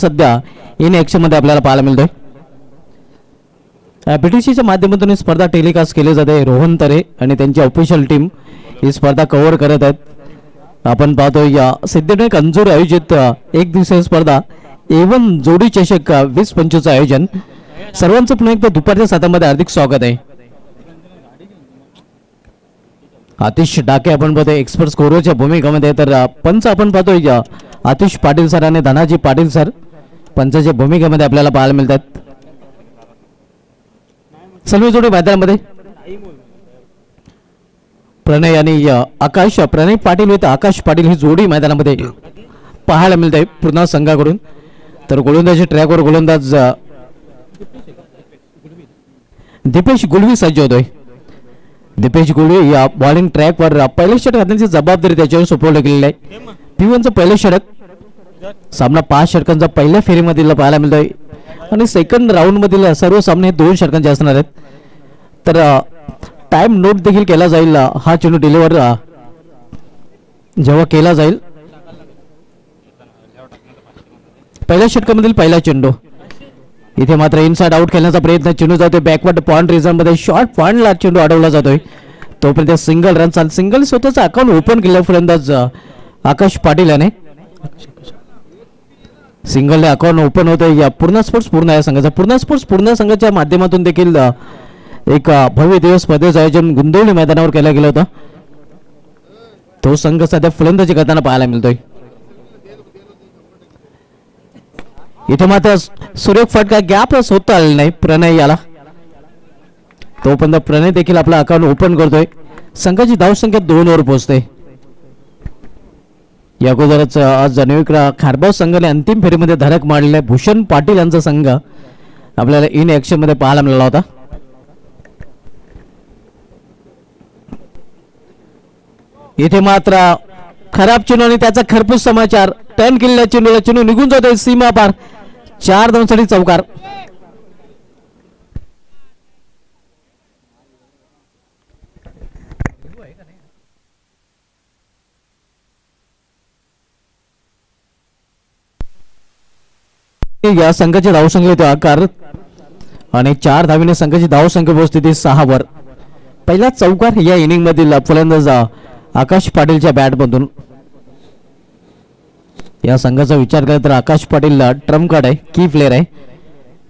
सध्या in action मध्ये आपल्याला पाहायला मिळतोय. PTCच्या माध्यमातून ही स्पर्धा टेलिकास्ट केली जाते. रोहन तरे आणि त्यांची ऑफिशियल टीम ही स्पर्धा कव्हर करत आहेत. आपण पाहतो या सिद्धिविनायक अंजूर आयोजित एक दिवसीय स्पर्धा A1 जोडी चषक 20-25 आयोजन. सर्वांचं पुन्हा एकदा दुपारच्या 7 मध्ये हार्दिक स्वागत आहे. आतिश डाके आपण पाहतो एक्सपर्ट स्कोरच्या भूमिकामध्ये, तर पंच आपण पाहतो आतिश पाटील सर आणि धनाजी पाटील सर पंचाच्या भूमिकेमध्ये आपल्याला पाहायला मिळतात. सर्व जोडी मैदानामध्ये प्रणय आणि आकाश, प्रणय पाटील विथ आकाश पाटील ही जोडी मैदानामध्ये पाहायला मिळते पूर्ण संघाकडून. तर गोलंदाजी ट्रॅकवर गोलंदाज दीपेश गुलवी सज्ज होतोय. दीपेश गुलवी या बॉलिंग ट्रॅकवर पहिल्या षटक घालण्याची जबाबदारी त्याच्यावर सोपवली गेलेली आहे. P1चं पहिलं षटक सामना 5 षटकांचा पहिल्या फेरीमधील पाहायला मिळतोय आणि सेकंड राऊंड मधील सर्व सामने 2 षटकांचे असणार आहेत. तर टाइम नोट देखील केला जाईल. हा चेंडू डिलिव्हर जेव्हा केला जाईल पहिल्या षटकामधील पहिला चेंडू. इथे मात्र इनसाइड आउट खेळण्याचा प्रयत्न, चेंडू जातोय बॅकवर्ड पॉइंट रिझन मध्ये, शॉर्ट पॉइंटला चेंडू अडवला जातोय. तोपर्यंत सिंगल रन चाल, सिंगल स्वतःचा अकाउंट ओपन केलं फलंदाज आकाश पाटील याने. सिंगल अकाउंट ओपन होतोय या पूर्ण स्पोर्ट्स पूर्ण या संघाचा. पूर्ण स्पोर्ट्स पूर्ण संघाच्या माध्यमातून देखील एक भव्य दिवस स्पर्धेचं आयोजन गुंदवली मैदानावर केलं गेलं होतं. तो संघ सध्या फलंदाजी करताना पाहायला मिळतोय. इथे मात्र सुरेख फटका गॅप होता आलेला नाही प्रणय याला. तोपर्यंत प्रणय देखील आपला अकाउंट ओपन करतोय. संघाची धावसंख्या 2 वर पोहोचते. या अगोदरच आज जानेवारी खारबाव संघाने अंतिम फेरीमध्ये धडक मारलेला भूषण पाटील यांचा संघ आपल्याला इन ॲक्शन मध्ये पाहायला मिळाला होता. इथे मात्र खराब चेंडू आणि त्याचा खरपूस समाचार. टर्न केलेल्या चेंडूला चेंडू निघून जातोय सीमा पार. 4 धावांसाठी चौकार. या संघाची धावसंख्या येतो आकार आणि 4 धावीने संघाची धावसंख्या पोहोचते 6 वर. पहिला चौकार या इनिंग मधील फलंदाज आकाश पाटीलच्या बॅट मधून. या संघाचा विचार केला तर आकाश पाटील ट्रम्प कार्ड आहे, की प्लेअर आहे.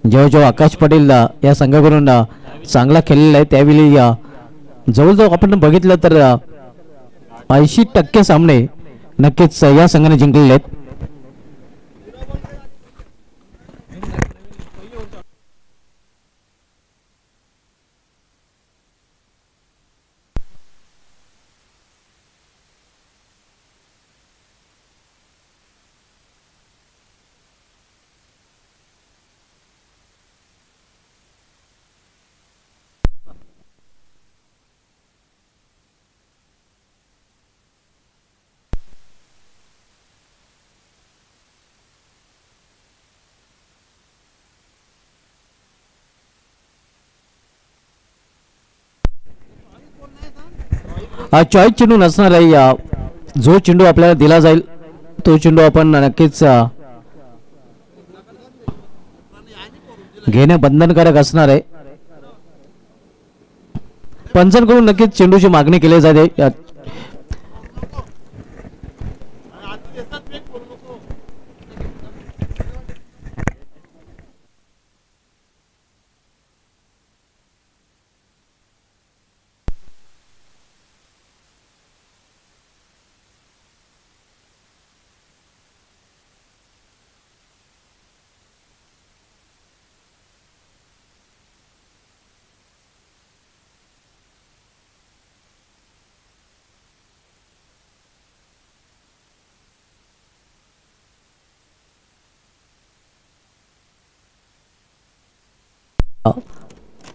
जेव्हा जेव्हा आकाश पाटील या संघाकडून चांगला खेळलेला आहे त्यावेळी जवळजवळ आपण बघितलं तर 80% सामने नक्कीच या संघाने जिंकलेले आहेत. हा चॉईस चेंडू नसणार आहे. जो चेंडू आपल्याला दिला जाईल तो चेंडू आपण नक्कीच घेणे बंधनकारक असणार आहे. पंचांकडून नक्कीच चेंडूची मागणी केली जाते.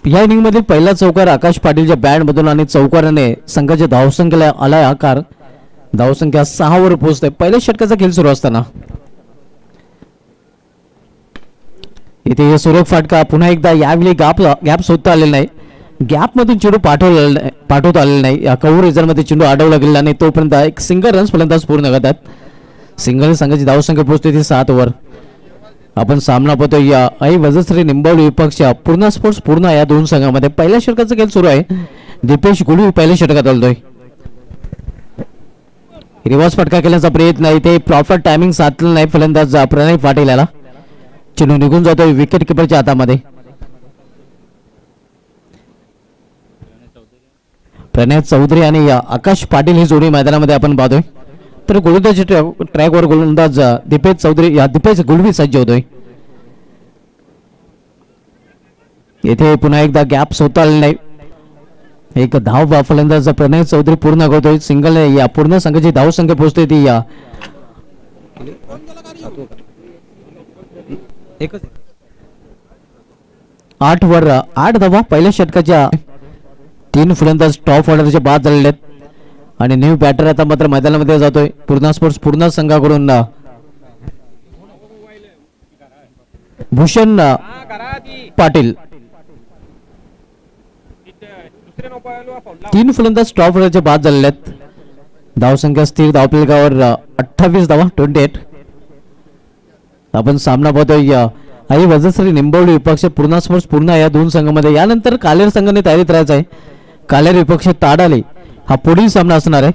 या इनिंग मध्ये पहिला चौकार आकाश पाटीलच्या बॅट मधून आणि चौकाराने संघाच्या धावसंख्येला आलाय आकार. धावसंख्या 6 वर पोहोचते पहिल्या षटकाचा खेळ सुरू असताना. इथे सुरेख फाटका पुन्हा एकदा यावेळी गॅप शोधता आलेला नाही. गॅप मधून चेंडू पाठवता आलेला नाही. या कव्हर रिझन मध्ये चेंडू अडवला गेला नाही. तोपर्यंत एक सिंगल रन्स फलंदाज पूर्ण करतात. सिंगल संघाची धावसंख्या पोहोचते 7 वर आपण सामना पाहतो या आई वजश्री निंबवली विपक्ष पूर्ण स्पोर्ट्स पूर्ण या दोन संघामध्ये पहिल्या षटकाचा खेळ सुरू आहे. दीपेश गुळवी पहिल्या षटकात आलतोय. रिव्हर्स फटका केल्याचा प्रयत्न इथे प्रॉपर टायमिंग साधलं नाही फलंदाज प्रणय पाटील याला. चेंडू निघून जातोय विकेट किपरच्या हातामध्ये. प्रणय चौधरी आणि आकाश पाटील ही जोडी मैदानामध्ये आपण पाहतोय. तर गोलंदाजी ट्रॅकवर गोलंदाज दीपेश गुळवी सज्ज होतोय. येथे पुन्हा एकदा गॅप स्वतः आलेला नाही. एक धाव फलंदाज प्रणय चौधरी पूर्ण करतोय. सिंगल या पूर्ण संघाची धाव संख्या पोहोचतोय ती या 8 वर 8 धावा पहिल्या षटकाच्या. 3 फलंदाज टॉप ऑर्डरचे बाद झालेले आहेत आणि न्यू बॅटर आता मात्र मैदानामध्ये जातोय. पूर्ण स्पोर्ट्स पूर्ण संघाकडून भूषण पाटील. 3 फलंदाज टॉप ऑर्डरचे बाद झालेले आहेत. धावसंख्या स्थिर धावफलकावर 28 धावा 28. आपण सामना पाहतोय आई वजश्री निंबवली विपक्ष पूर्ण स्पोर्ट्स पूर्ण या दोन संघामध्ये. यानंतर कालेर संघाने तयारीत राहायचं आहे. कालेर विपक्ष ताडाले हा पुढील सामना असणार आहे.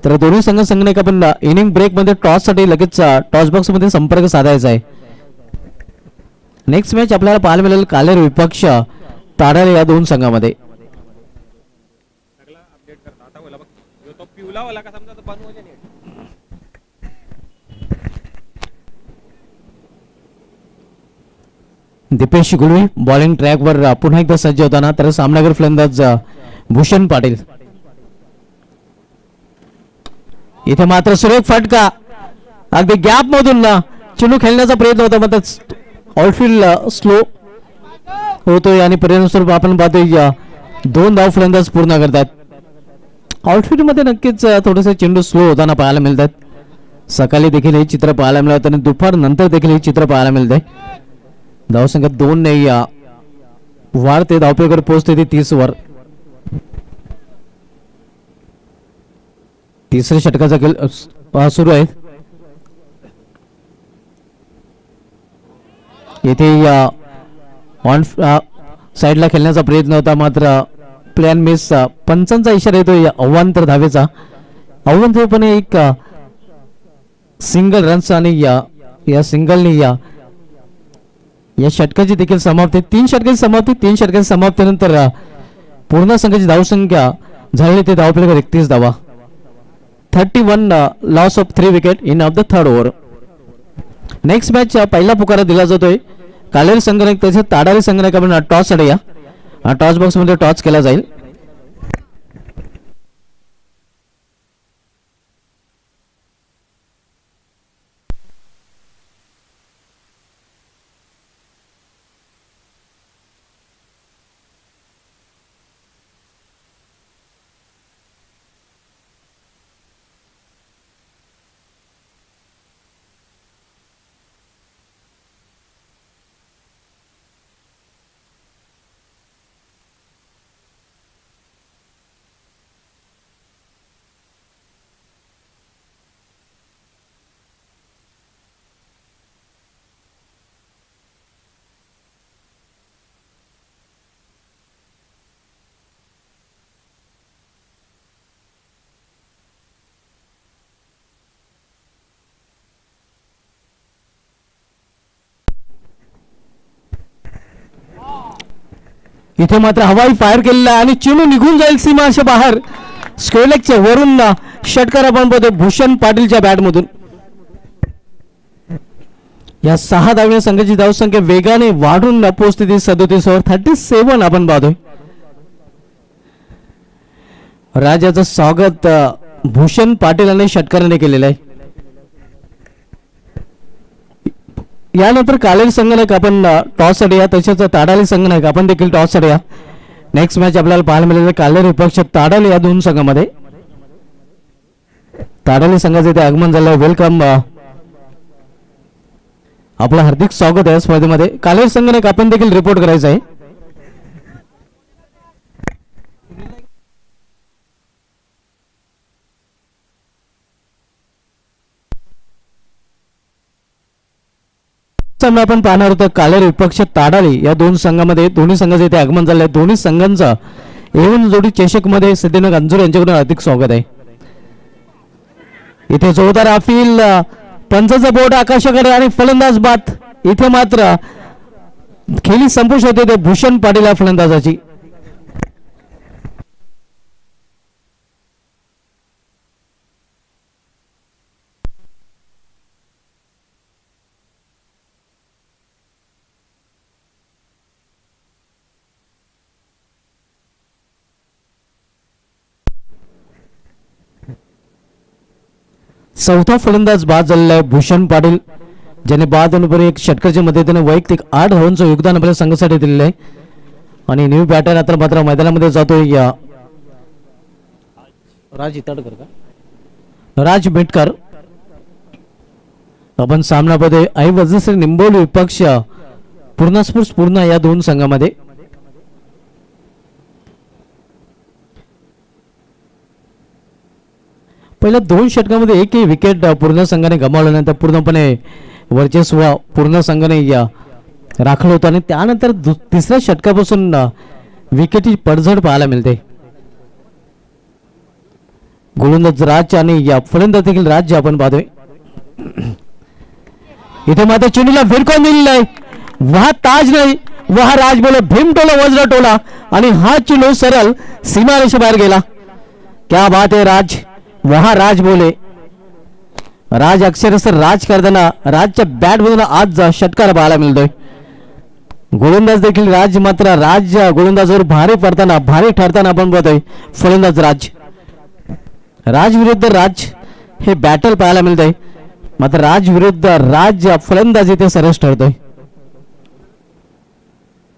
तर दोन्ही संघाने आपण इनिंग ब्रेक मध्ये टॉस साठी लगेच टॉस बॉक्स मध्ये संपर्क साधायचा आहे. नेक्स्ट मॅच आपल्याला पाहायला मिळेल कालेर विपक्ष ताडाले या दोन संघामध्ये. दीपेश गुळवी बॉलिंग ट्रॅकवर पुन्हा एकदा सज्ज होताना. तर सामनागर फलंदाज भूषण पाटील. इथे मात्र सुरेख फटका अगदी गॅप मधून चेंडू खेळण्याचा प्रयत्न होता मात्र आउटफील्ड स्लो होतोय आणि परिणामस्वरूप आपण पाहतोय 2 धाव फलंदाज पूर्ण करतात. आउटफील्ड मध्ये नक्कीच थोडेसे चेंडू स्लो होताना पाहायला मिळतात. सकाळी देखील हे चित्र पाहायला मिळत आणि दुपार नंतर देखील हे चित्र पाहायला मिळते. धावसंख्या 2 नाही वाढते धावफलकावर पोहोचते ती 30 वर. तिसऱ्या षटकाचा खेळ सुरू आहे. येथे ऑन साइडला खेळण्याचा प्रयत्न होता मात्र प्लॅन मिस. पंचांचा इशारा येतो या अवांतर धावेचा. अवांतरपणे एक सिंगल रन्स आणि या सिंगलने या षटकाची देखील समाप्ती. 3 षटकाची समाप्तीनंतर पूर्ण संघाची धावसंख्या झालेली ते धावफलकावर 31 धावा. 31 loss of 3 wicket in of the third over. Next match पहिला पुकारा दिला जातोय कालेर संघाने त्याच्या ताडाली संघाने आपण टॉस साठी टॉस बॉक्स मध्ये टॉस केला जाईल. इथे मात्र हवाई फायर केलेला आणि चेंडू निघून जाईल सीमाच्या बाहेर. स्क्वेअरलेगच्या वरून षटकार आपण पाहतो भूषण पाटीलच्या बॅटमधून. या 6 धावण्या संघाची धावसंख्या वेगाने वाढून पोहोचते 37 वर. 37 आपण पाहतोय. राजाचं स्वागत भूषण पाटील यांनी षटकाराने केलेलं आहे. यानंतर कालेर संघाने आपण टॉस साठी तसेच ताडाली संघाने आपण देखील टॉस साठी. नेक्स्ट मॅच आपल्याला पाहायला मिळेल कालेर विपक्ष ताडाली या दोन संघामध्ये. ताडाली संघाचे इथे आगमन झालं. वेलकम, आपलं हार्दिक स्वागत आहे स्पर्धेमध्ये. कालेर संघाने आपण देखील रिपोर्ट करायचं आहे. सामना आपण पाहणार होतो कालेर विपक्ष ताडाली या दोन संघामध्ये दोन्ही संघाचे इथे आगमन झाले आहे. दोन्ही संघांचा एवन जोडी चषक मध्ये सिद्धेश अंजुर यांच्याकडून अधिक स्वागत आहे. इथे जोरदार अपील पंचाचा बोर्ड आकाशाकडे आणि फलंदाज बाद. इथे मात्र खेळी संपुष्ट होते ते भूषण पाटील या फलंदाजाची. चौथा फलंदाज बाद झालेला आहे भूषण पाटील, ज्याने बाद होण्यापूर्वी एक षटकाच्या मदतीने वैयक्तिक 8 धावांचं योगदान आपल्या संघासाठी दिलेलं आहे. आणि न्यू बॅटर आता मात्र मैदानामध्ये जातोय या राज मेटकर. आपण सामनामध्ये ऐवजी निंबोली विपक्ष पूर्ण या दोन संघामध्ये पहिल्या दोन षटकामध्ये एकही विकेट पूर्ण संघाने गमावल्यानंतर पूर्णपणे वर्चस्व पूर्ण संघाने राखलं होतं आणि त्यानंतर तिसऱ्या षटकापासून विकेटची पडझड पाहायला मिळते. गोलंदाज राज आणि या फलंदाज देखील राज आपण पाहतोय. इथे मात्र चेंडूला भिरकावून दिलेला आहे. वहा ताज नाही वहा राज बोले भीमटोला वज्र टोला आणि हा चेंडू सरळ सीमारेषा बाहेर गेला. क्या बात है राज, वहा राज बोले. राज अक्षरशः राज करताना राजच्या बॅट मधून आज षटकार पाहायला मिळतोय. गोलंदाज देखील राज मात्र राज गोलंदाजावर भारी ठरताना आपण बघतोय. फलंदाज राज विरुद्ध राज हे बॅटल पाहायला मिळतंय. मात्र राज विरुद्ध राज फलंदाज इथे सरस ठरतोय.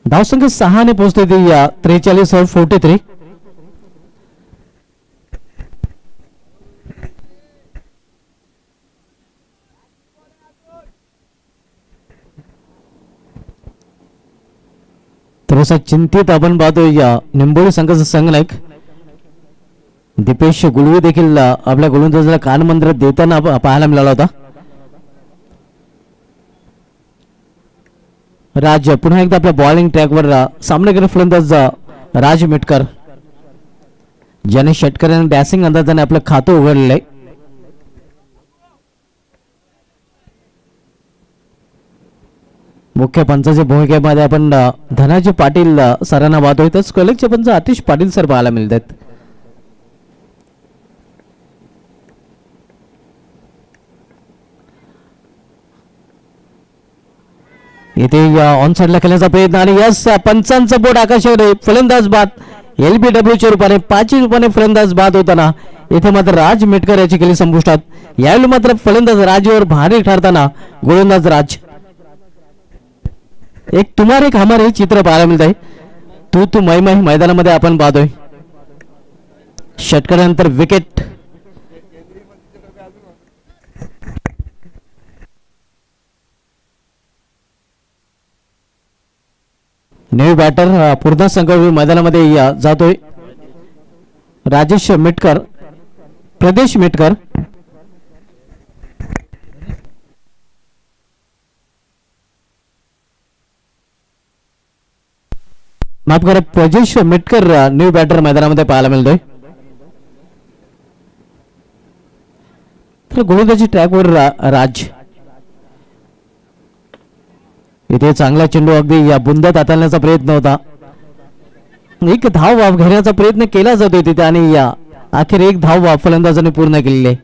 धावसंख्या 6 ने पोहोचते ती 43-43. थोडासा चिंतित आपण पाहतोय या निंबोली संघाचा संघनायक दीपेश गुलवे देखील आपल्या गोलंदाजाला कानमंत्र देताना पाहायला मिळाला होता. राज पुन्हा एकदा आपल्या बॉलिंग ट्रॅकवर सामना करणारा फलंदाज राज मेटकर, ज्याने षटकाराने डॅसिंग अंदाजाने आपलं खातं उघडलेलं आहे. मुख्य पंचाच्या भूमिकेमध्ये आपण धनाजी पाटील सरांना पाहतोय, तर कलेक्टचे पंच आतिश पाटील सर पाहायला मिळतात. इथे ऑन साइडला खेळण्याचा प्रयत्न आणि यस पंचांचा बोट आकाशाकडे. फलंदाज बाद LBWच्या रूपाने 5 रूपाने फलंदाज बाद होताना इथे मात्र राज मेटकर याची केली संपुष्टात. यावेळी मात्र फलंदाज राजवर भारी ठरताना गोलंदाज राज. एक तुम्हारे एक हमारे चित्र पाहायला मिळत आहे. तू मै मैदानामध्ये आपण पाहतोय. षटकानंतर विकेट. न्यू बॅटर पूर्ण संघ मैदानामध्ये जातोय. राजेश मेटकर, प्रदेश मेटकर. माफ करा, प्रजेश मेटकर न्यू बॅटर मैदानामध्ये पाहायला मिळतोय. तर गोलंदाजी ट्रॅकवर राज. इथे चांगला चेंडू अगदी या बुंदात हाताळण्याचा प्रयत्न होता. एक धाव घेण्याचा प्रयत्न केला जातोय तिथे आणि या अखेर एक धाव फलंदाजाने पूर्ण केलेली आहे.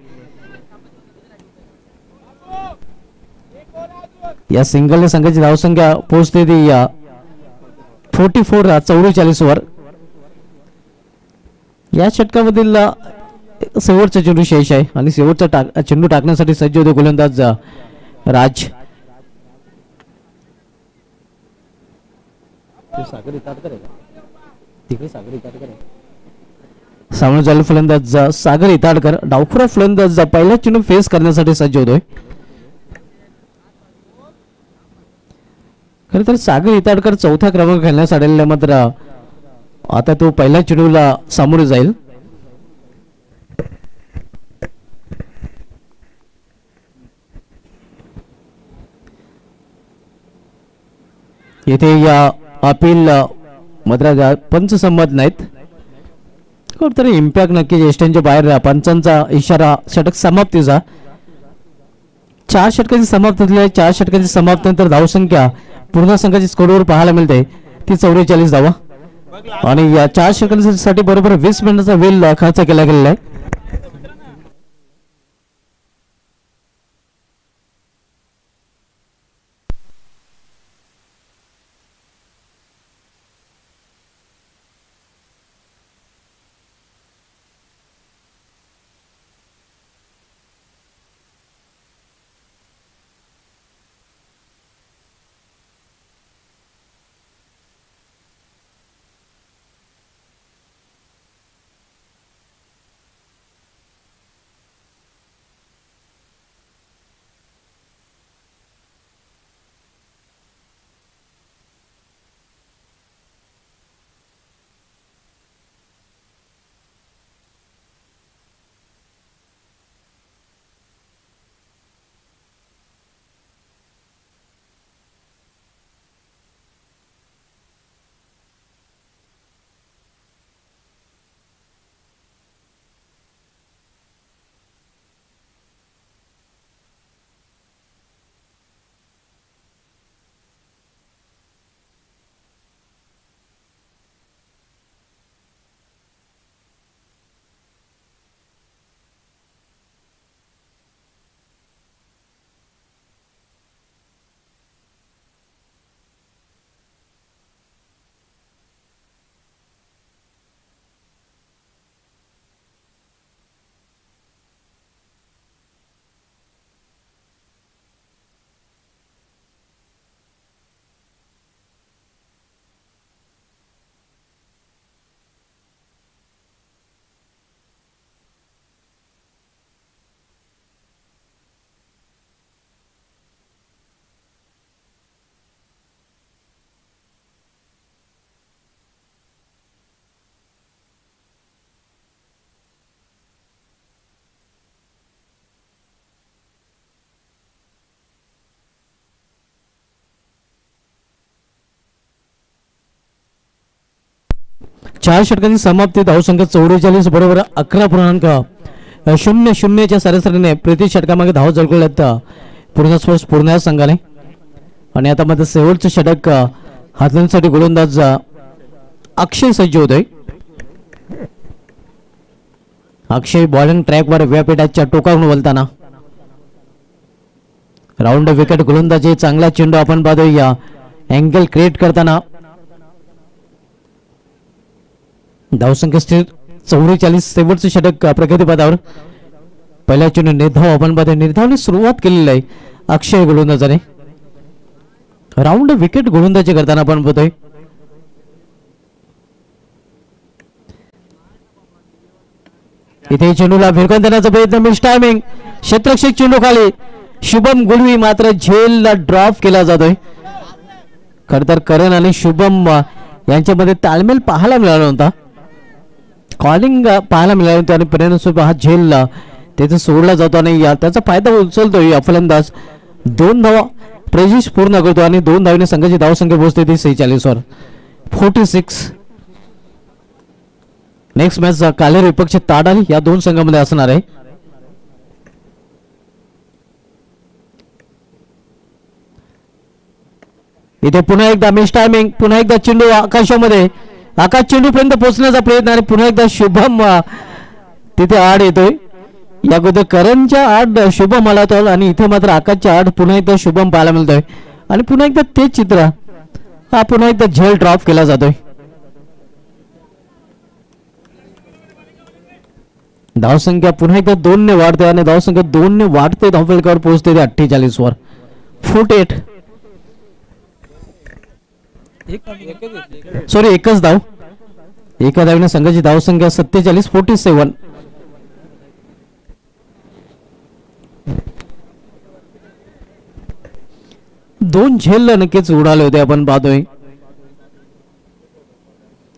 या सिंगल संघाची धावसंख्या पोहोचते ती 44 वर. या षटकामधील शेवटचा चेंडू शेष आहे आणि शेवटचा चेंडू टाकण्यासाठी सज्ज होते गोलंदाज राज. सामोरे झाले फलंदाज सागर इताडकर. डावखुरा फलंदाज पहिला चेंडू फेस करण्यासाठी सज्ज होतोय. खरं तर सागर इताडकर चौथा क्रमांक खेळण्यासाठी मात्र आता तो पहिल्या चेंडूला सामोरे जाईल. इथे या अपील मात्र पंच संमत नाहीत. कुठतरी इम्पॅक्ट नक्की ज्येष्ठांच्या बाहेर पंचांचा इशारा. षटक समाप्तीचा 4 षटकांची समाप्ती 4 षटकांची समाप्तीनंतर धावसंख्या पूर्ण संघाची स्कोरवर पाहायला मिळते ती 44 धावा आणि या 4 षटकांसाठी बरोबर 20 मिनिटाचा वेळ खर्च केला गेलेला आहे. चार षटकांची समाप्ती धावसंख्या 44 बरोबर 11.00 सरासरीने प्रति षटकामागे धाव झळकवल्यात पूर्ण स्पर्श पूर्ण संघाने. आणि आता मात्र शेवटचं षटक हातलांसाठी गोलंदाज अक्षय सज्ज होतोय. अक्षय बॉलिंग ट्रॅकवर व्यापीठाच्या टोकावरून बोलताना राऊंड विकेट गोलंदाजी चांगला चेंडू आपण पाहतोय या अँगल क्रिएट करताना. धावसंख्या स्थिर 44 शेवटचं षटक प्रगतीपथावर. पहिल्या चेंडू निर्धाव आपण पाहतोय निर्धावने सुरुवात केलेली आहे अक्षय गोलंदाजाने. राऊंड विकेट गोलंदाजी करताना आपण पाहतोय इथे चेंडूला भिरकून देण्याचा प्रयत्न मिस टायमिंग क्षेत्ररक्षक चेंडू खाली शुभम गुलवी मात्र झेलला ड्रॉप केला जातोय. खरं तर करण आणि शुभम यांच्यामध्ये ताळमेळ पाहायला मिळाला होता कॉलिंग पाहायला मिळालं होतं आणि परिणामस्वरूप हा झेल त्याचा सोडला जातो आणि त्याचा फायदा उचलतोय फलंदाज. 2 धावा प्रजेश पूर्ण करतो आणि 2 धावेने संघाची धावसंख्या पोहोचते ती 46 वर 46. नेक्स्ट मॅच कालेर विपक्ष ताडाली या 2 संघांमध्ये असणार आहे. इथे पुन्हा एकदा मिस टायमिंग पुन्हा एकदा चेंडू आकाशामध्ये आकाश चेंडू पर्यंत पोहोचण्याचा प्रयत्न आणि पुन्हा एकदा शुभम तिथे आड येतोय. या अगोदर करणच्या आड शुभम आला होता आणि इथे मात्र आकाशच्या आड पुन्हा एकदा शुभम पाहायला मिळतोय आणि पुन्हा एकदा तेच चित्र हा पुन्हा एकदा झेल ड्रॉप केला जातोय. धावसंख्या पुन्हा एकदा 2 ने वाढते आणि धावसंख्या 2 ने वाढते धावफलकावर पोहोचते ते 48 वर 48. सॉरी एकच धाव एका धावेने संघाची धावसंख्या 47 47. दोन झेल नक्कीच उडाले होते आपण पाहतोय.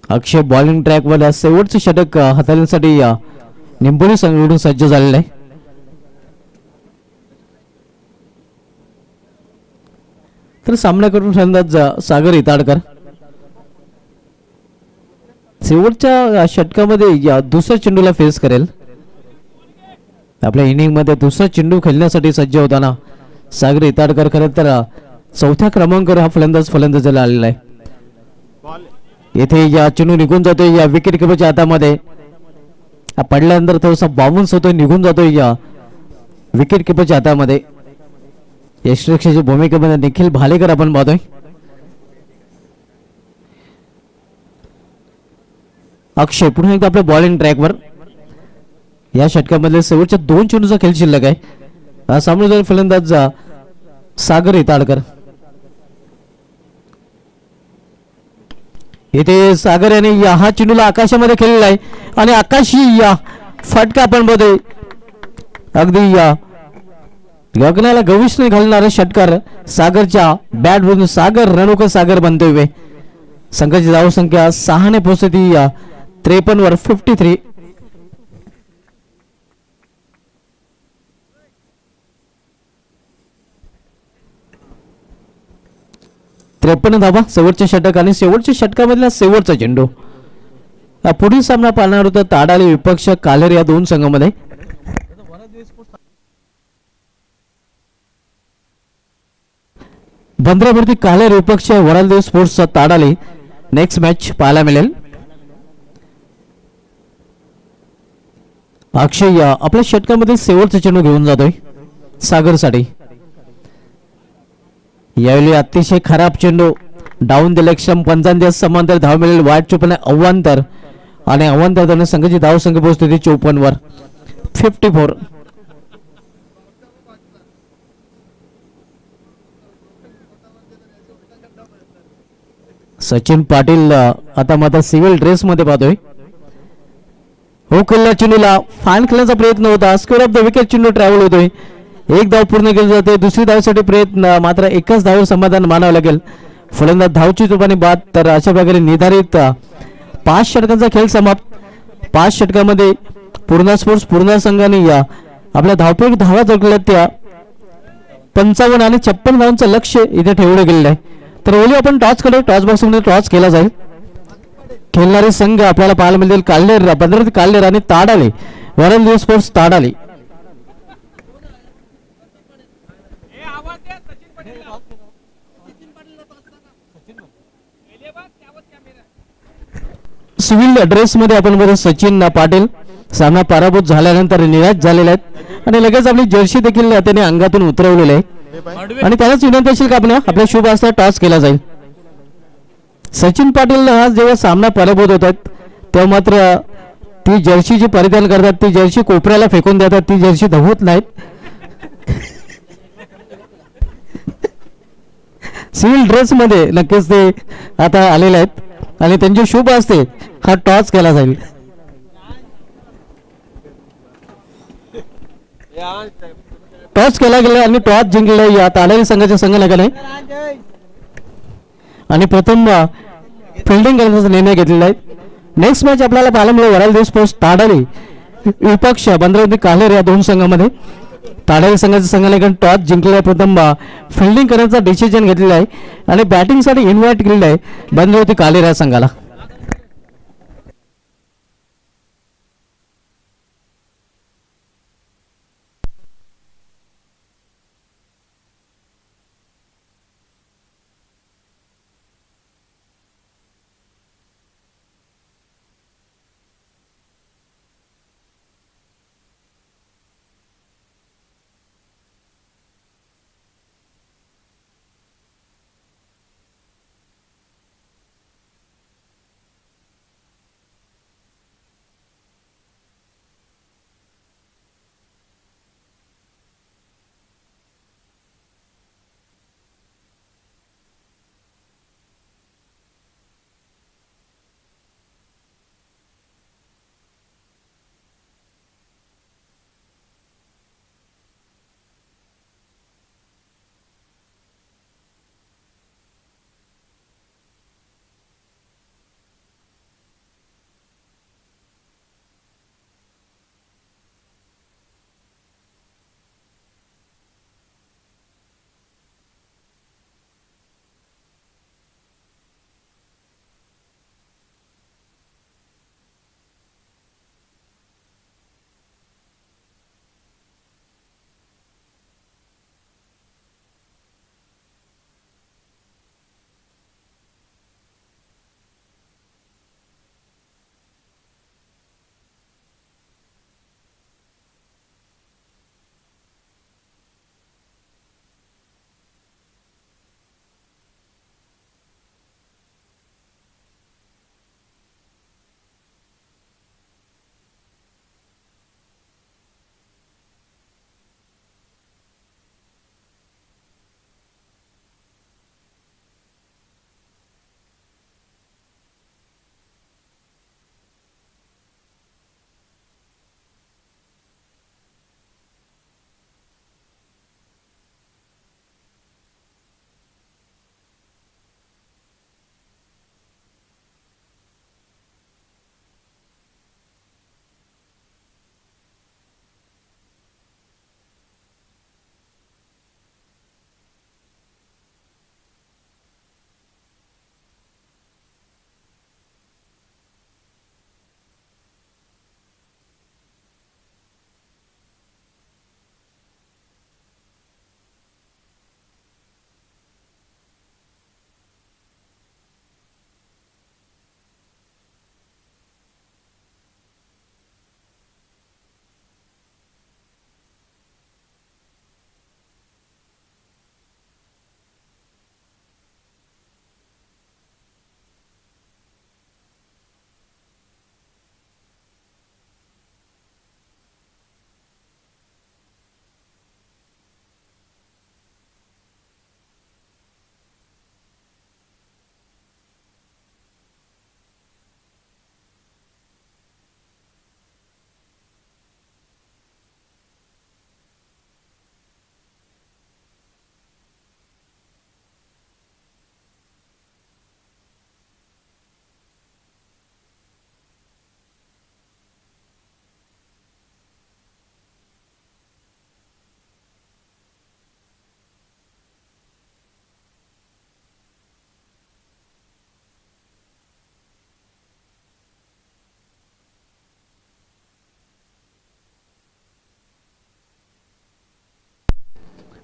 अक्षय बॉलिंग ट्रॅकवर शेवटचे षटक हाताळण्यासाठी निंबोली संघाकडून सज्ज झालेला आहे. तर सामना करून फलंदाज सागर इताडकर शेवटच्या षटकामध्ये या दुसऱ्या चेंडूला फेस करेल. आपल्या इनिंग मध्ये दुसरा चेंडू खेळण्यासाठी सज्ज होताना सागर इताडकर खरं तर चौथ्या क्रमांकावर हा फलंदाजीला आलेला आहे. येथे या चेंडू निघून जातोय या विकेट किपरच्या हातामध्ये. पडल्यानंतर थोडासा बाउन्स होतोय, निघून जातोय या विकेट किपरच्या हातामध्ये. यष्टीरक्षकाच्या भूमिकेमध्ये निखिल भालेकर आपण पाहतोय. अक्षय पुन्हा एकदा आपल्या बॉलिंग ट्रॅकवर. या षटकामधले शेवटच्या 2 चेंडूचा खेळ शिल्लक आहे. सामोरे फलंदाज सागर इताडकर. इथे सागर याने या हा चेंडूला आकाशामध्ये खेळलेला आहे आणि आकाशी या फटका आपण बघतोय. अगदी या गगनाला गविष्ण घालणारा षटकार सागरच्या बॅट मधून सागर रणुकर सागर बनतोय. संघाची धावसंख्या 6 ने पोहोचते ती 53 वर 53. धावा शेवटच्या षटक आणि शेवटच्या षटकामधला शेवटचा चेंडू. पुढील सामना पाहणार होता ताडाली विपक्ष कालेर या 2 संघामध्ये. बंद्रावरती कालेर विपक्ष वडालदेव स्पोर्ट्स ताडाली नेक्स्ट मॅच पाहायला मिळेल. अक्षय आपल्या षटकामध्ये शेवटचा चेंडू घेऊन जातोय सागरसाठी. यावेळी अतिशय खराब चेंडू डाऊन दिले. क्षम 55 समांतर धाव मिळेल. वाईट चुपणे अव्वांतर आणि अव्वांतर संघाची धाव संख्या पोहोचते ती 54 वर 54. सचिन पाटील आता मात्र सिव्हिल ड्रेस मध्ये पाहतोय. हो केलेल्या चेंडूला फाईन खेळण्याचा प्रयत्न होता. स्क्वेअर ऑफ द विकेट चेंडू ट्रॅव्हल होतोय. 1 धाव पूर्ण केली जाते. दुसरी धावसाठी प्रयत्न मात्र एकच धाव समाधान मानावं लागेल. फलंदाज धावची रूपाने बाद. तर अशा प्रकारे निर्धारित 5 षटकांचा खेळ समाप्त. 5 षटकामध्ये पूर्णा स्पोर्ट्स पूर्णा संघाने आपल्या धावपेक धावा जोडल्या त्या 55 आणि 56 धावांचं लक्ष इथे ठेवलं गेलेलं आहे. तर ओली आपण टॉस कडे टॉस बॉक्स मध्ये टॉस केला जाईल. खेळणारे संघ आपल्याला पाहायला मिळतील काल्हेर भद्रावती काल्हेर आणि ताडाली वडालदेव स्पोर्ट्स ताडाली. सिव्हिल ड्रेस मध्ये आपण बघतो सचिन पाटील सामना पराभूत झाल्यानंतर निराश झालेले आहेत आणि लगेच आपली जर्सी देखील त्याने अंगातून उतरवलेली आहे आणि त्यालाच विनंती असेल का आपण आपल्या शुभ हस्ते टॉस केला जाईल. सचिन पाटील हा जेव्हा सामना पराभूत होतात तेव्हा मात्र ती जर्सी जी परिधान करतात ती जर्सी कोपऱ्याला फेकून देतात. ती जर्सी धवत नाहीत. सिव्हिल ड्रेस मध्ये नक्कीच ते आता आलेले आहेत आणि त्यांचे शुभ असते हा टॉस केला जाईल. टॉस केला गेला आणि टॉस जिंकले या ताडाली संघाच्या संघाने आणि प्रथम फिल्डिंग करण्याचा निर्णय घेतलेला आहे. नेक्स्ट मॅच आपल्याला पाहायला मिळेल वडालदेव स्पोर्ट्स ताडाली विपक्ष बंद्रावती काल्हेर या 2 संघामध्ये. ताडाली संघाच्या संघाने टॉस जिंकलेला प्रथम फिल्डिंग करण्याचा डिसिजन घेतलेला आहे आणि बॅटिंगसाठी इन्व्हाइट केलेलं आहे बंद्रावती काल्हेर या संघाला.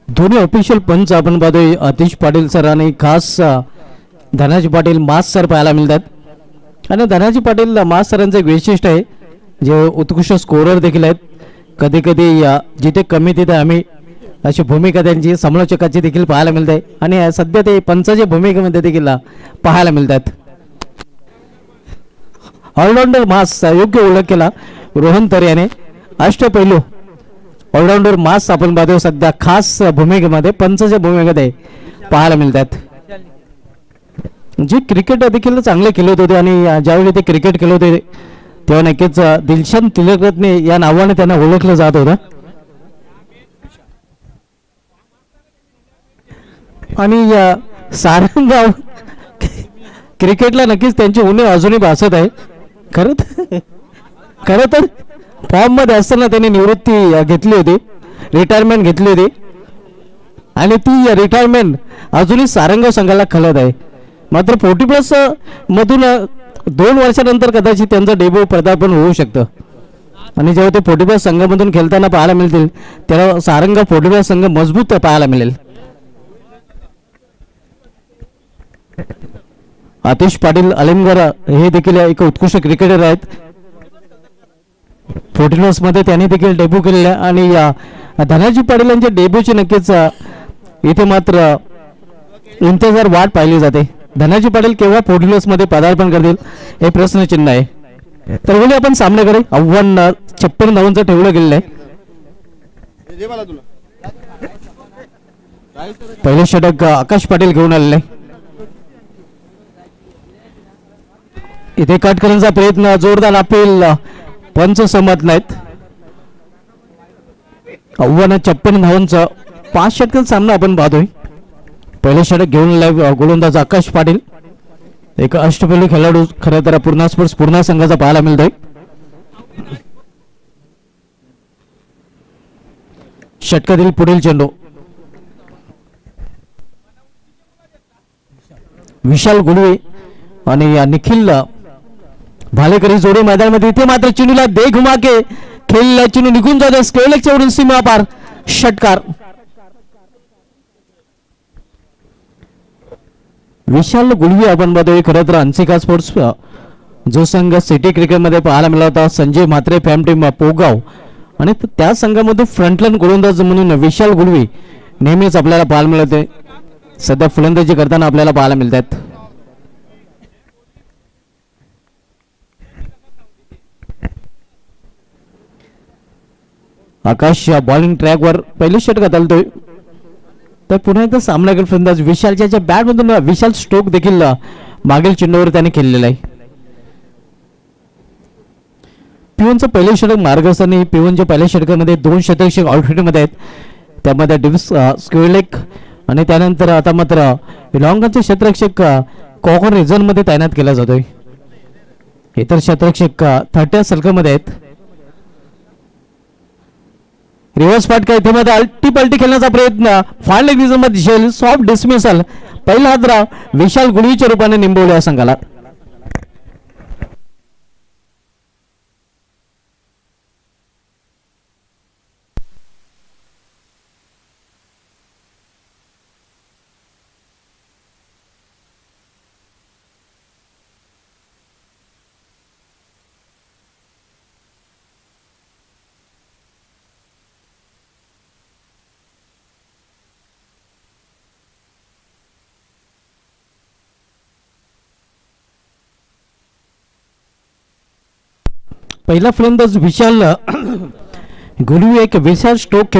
दोन्ही ऑफिशियल पंच आपण पाहतोय आतिश पाटील सर आणि खास धनाजी पाटील मास सर पाहायला मिळतात आणि धनाजी पाटील मास सरांचं एक वैशिष्ट्य आहे जे उत्कृष्ट स्कोरर देखील आहेत. कधी कधी जिथे कमी तिथे आम्ही अशी भूमिका त्यांची समालोचकाची देखील पाहायला मिळते आणि सध्या ते पंचाच्या भूमिकेमध्ये देखील पाहायला मिळतात. ऑलराऊंडर मास योग्य ओळख केला रोहन तर याने अष्टपैलू ऑलराऊंडर मास आपण पाहतो सध्या खास भूमिकेमध्ये पंचाच्या भूमिकेमध्ये पाहायला मिळतात. जे क्रिकेट देखील चांगले खेळत होते आणि ज्यावेळी ते क्रिकेट खेळत होते तेव्हा नक्कीच दिलशान तिलकरत्ने या नावाने त्यांना ओळखलं जात होतं आणि सारंगाव क्रिकेटला नक्कीच त्यांची उणीव अजूनही भासत आहे. खरं तर फॉर्म मध्ये असताना त्यांनी निवृत्ती घेतली होती रिटायरमेंट घेतली होती आणि ती रिटायरमेंट अजूनही सारंगाव संघाला खलत आहे. मात्र 40+ मधून 2 वर्षानंतर कदाचित त्यांचं डेब्यू पदार्पण होऊ शकतं आणि जेव्हा ते 40+ संघामधून खेळताना पाहायला मिळतील तेव्हा सारंगाव 40+ संघ मजबूत पाहायला मिळेल. आतिश पाटील अलिमगर हे देखील एक उत्कृष्ट क्रिकेटर आहेत. 40+ मध्ये त्यांनी देखील डेब्यू केलेले आणि धनाजी पाटील यांच्या डेब्यूची नक्कीच इथे मात्र इंतजार वाट पाहिली जाते. धनाजी पाटील केव्हा 40+ मध्ये पदार्पण करतील हे प्रश्नचिन्ह आहे. तर बोलूया आपण सामन्याकडे. आव्हान 56 धावांचं ठेवलं गेलेलं आहे. पहिले षटक आकाश पाटील घेऊन आलेले इथे कट करण्याचा प्रयत्न जोरदार अपील पंच सहमत नाहीत. आव्हान 56 धावांचा 5 षटकांचा सामना आपण पाहतोय. पहिले षटक घेऊन गोलंदाज आकाश पाटील एक अष्टपैलू खेळाडू खरं तर पूर्ण संघाचा पाहायला मिळतोय. षटकातील पुढील चेंडू विशाल गुडवे आणि निखिल भालेकरी जोडी मैदानामध्ये इथे मात्र चेंडूला दे घुमा के खेळला चेंडू निघून जातो स्क्वेअरलेगच्या वरून सीमा पार षटकार. विशाल गुडवे आपण बघतोय खरं तर अंसिका स्पोर्ट्स जो संघ सिटी क्रिकेटमध्ये पाहायला मिळाला होता संजय म्हात्रे फॅम टीम पोगाव आणि त्या संघामध्ये फ्रंटलाईन गोलंदाज म्हणून विशाल गुडवे नेहमीच आपल्याला पाहायला मिळते. सध्या फलंदाजी करताना आपल्याला पाहायला मिळतात. आकाश बॉलिंग ट्रॅकवर पहिले षटकात आलतोय तर पुन्हा एकदा सामनावीर फलंदाज विशालच्या बॅटमधून विशाल स्ट्रोक देखील मागील चेंडूवर त्याने केलेला आहे. पिवनचं पहिले षटक मार्गस्थानी पिवनच्या पहिल्या षटकामध्ये 2 शतक ऑलरेडीमध्ये आहेत. त्यामध्ये डिव्हिस स्क्वेअरलेग आणि त्यानंतर आता मात्र लॉंगचे क्षेत्ररक्षक कॉकॉन रिझन मध्ये तैनात केला जातोय. इतर क्षेत्ररक्षक 30 सर्कलमध्ये आहेत. रिव्हर्स फटका इथे मध्ये अल्टी पलटी खेळण्याचा प्रयत्न फाइनल रिझन मध्ये दिसेल सॉफ्ट डिसमिसल पहिला हादरा विशाल गुडवीच्या रूपाने निंबवल्या संघाला. पहिला फलंदाज विशाल गुडवी एक विशाल स्ट्रोक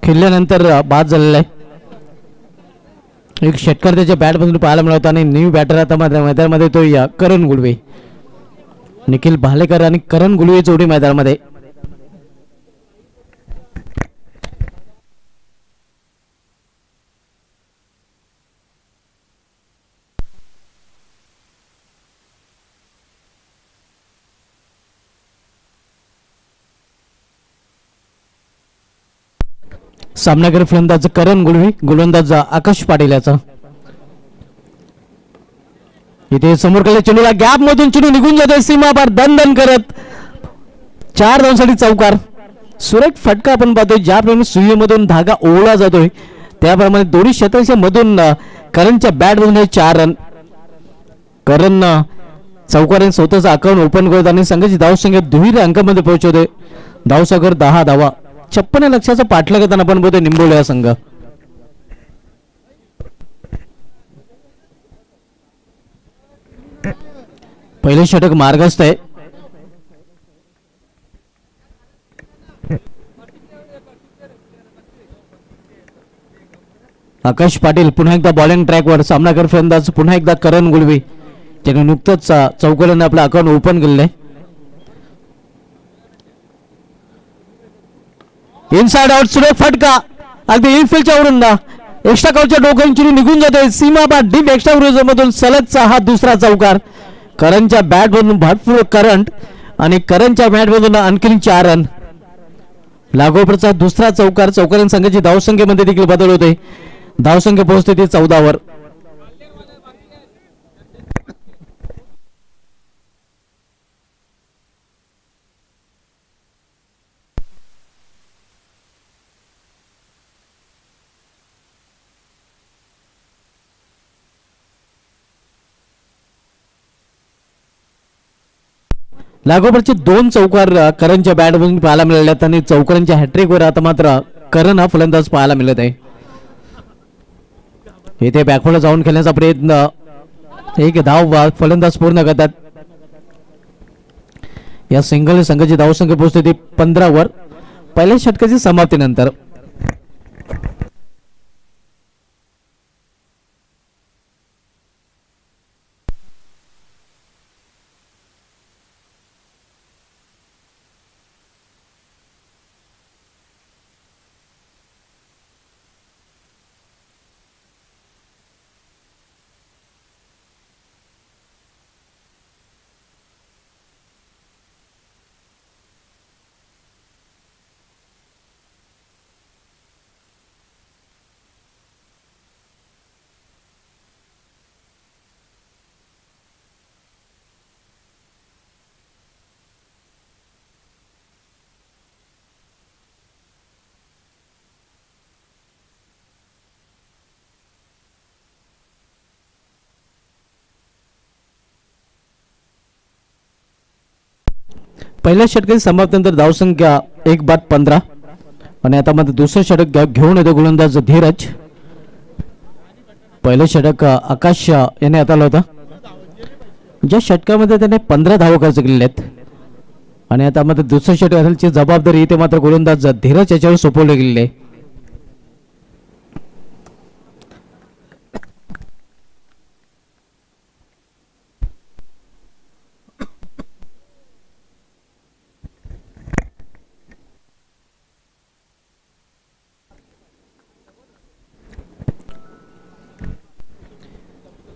खेळल्यानंतर बाद झालेला आहे. एक षटकार त्याच्या बॅटमधून पाहायला मिळत आणि न्यू बॅटर आता मैदानामध्ये तो करण गुडवे निखिल भालेकर आणि करण गुडवे जोडी मैदानामध्ये. सामनागर फलंदाज करण गुडवी गोलंदाज आकाश पाटील याचा इथे समोर केलेल्या चेंडूला गॅप मधून चेंडू निघून जातोय सीमा पार दन दन करत 4 धावांसाठी चौकार. सुरेख फटका आपण पाहतोय, ज्याप्रमाणे सुईमधून धागा ओढला जातोय त्याप्रमाणे दोन्ही क्षेत्राच्या मधून करणच्या बॅट मधून 4 रन. करण चौकाराने स्वतःचा अकाउंट ओपन करत आणि संघाची धावसंख्या दुहेरी अंकामध्ये पोहोचवते. धावसागर 10 धावा. 56 लक्षाचा पाठला करताना आपण बोलतोय निंबोली हा संघ. पहिले षटक मार्गस्थ आहे. आकाश पाटील पुन्हा एकदा बॉलिंग ट्रॅकवर. सामनाकर फलंदाज पुन्हा एकदा करण गुळवे, त्याने नुकतंच चौकोल्याने आपलं अकाउंट ओपन केलेलं आहे. Inside out. सुरेख फटका अगदी इनफिल्डच्या वरून एक्स्ट्रा कव्हरच्या डोक्यांची निघून जाते सीमा बाद डीप एक्स्ट्रा कव्हर मधून सलगचा हा दुसरा चौकार. करणच्या बॅट मधून भरपूर करंट आणि करणच्या बॅट मधून आणखी 4 रन. लागोपरचा दुसरा चौकार. चौकारांनी संघाची धावसंख्येमध्ये देखील बदल होते. धावसंख्या पोहोचते ती 14 वर. लागोपरचे 2 चौकार करणच्या बॅटमधून पाहायला मिळाले आहेत आणि चौकारांच्या हॅट्रिकवर आता मात्र करण हा फलंदाज पाहायला मिळत आहे. इथे बॅकवर्ड जाऊन खेळण्याचा प्रयत्न. एक धाव फलंदाज पूर्ण करतात. या सिंगल संघाची धावसंख्या पोहोचते ती 15 वर पहिल्या षटकाची समाप्तीनंतर. पहिल्या षटकाची समाप्तीनंतर धावसंख्या 1/15 आणि आता मात्र दुसरं षटक घेऊन येतो गोलंदाज धीरज. पहिलं षटक आकाश याने हाताळलं होतं, ज्या षटकामध्ये त्याने 15 धावा खर्च केलेल्या आहेत आणि आता मात्र दुसरं षटक असेलची जबाबदारी इथे मात्र गोलंदाज धीरज याच्यावर सोपवली गेलेली आहे.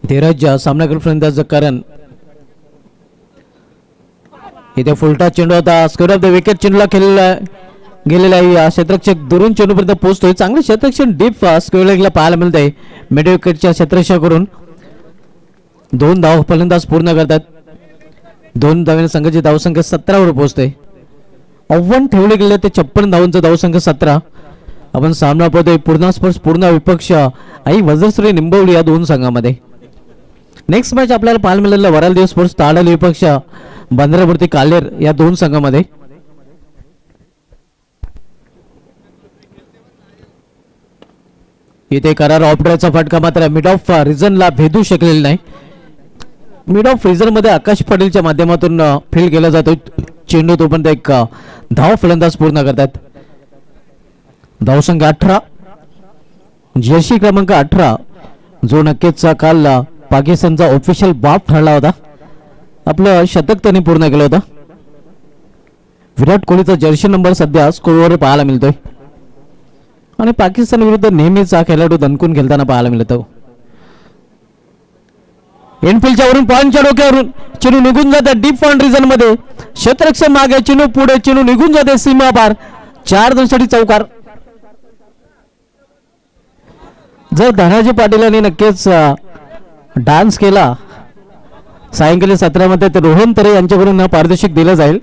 धीरज सामनाकर फलंदाज करण. इथे फुलटा चेंडू होता. स्क्वेअर ऑफ द विकेट चेंडूला खेळला गेलेला आहे. क्षेत्ररक्षक दुरून चेंडूपर्यंत पोहोचतोय. चांगले क्षेत्ररक्षण डीप स्क्वेअर लेगला पाहायला मिळत आहे. मिड विकेटच्या क्षेत्ररक्षकाकडून 2 धाव फलंदाज पूर्ण करतात. 2 धावेने संघाची धावसंख्या 17 वर पोहोचते. आव्हान ठेवले गेले ते 56 धावांचं, धावसंख्या 17. आपण सामना पाहतोय पूर्ण स्पर्श पूर्ण विपक्ष आई वज्रश्री निंबवली या 2 संघामध्ये. नेक्स्ट मॅच आपल्याला पाहायला मिळालेला वराल देव स्पोर्ट्स ताडाली विपक्ष बंदरामूर्ती कालेर या 2 संघामध्ये. इथे करार ऑपरेटरचा फटका मात्र मिड ऑफ रिजनला भेदू शकलेला नाही. मिड ऑफ रिजन मध्ये आकाश पाटीलच्या माध्यमातून फील्ड केला जातो चेंडू. तोपर्यंत एक धाव फलंदाज पूर्ण करतात. धावसंख्या 18. जर्सी क्रमांक 18 जो नक्कीच काल पाकिस्तानचा ऑफिशियल बाप ठरला होता. आपलं शतक त्यांनी पूर्ण केलं होतं. विराट कोहलीचा जर्सी नंबर सध्या स्कोरवर पाहायला मिळतोय आणि पाकिस्तान विरुद्ध नेहमीच हा खेळाडू दणकून खेळताना पाहायला मिळतो. एनफिल्डच्या वरून पॉईंटच्या डोक्यावरून चेंडू निघून जाते डीप पॉइंट रिजन मध्ये. क्षेत्ररक्षक मागे, चेंडू पुढे, चेंडू निघून जाते सीमा पार. 4 रनसाठी चौकार. जर धनाजी पाटील यांनी नक्कीच डान्स केला सायंकाळी 17 मध्ये तर रोहन तरे यांच्याकडून पारितोषिक दिलं जाईल.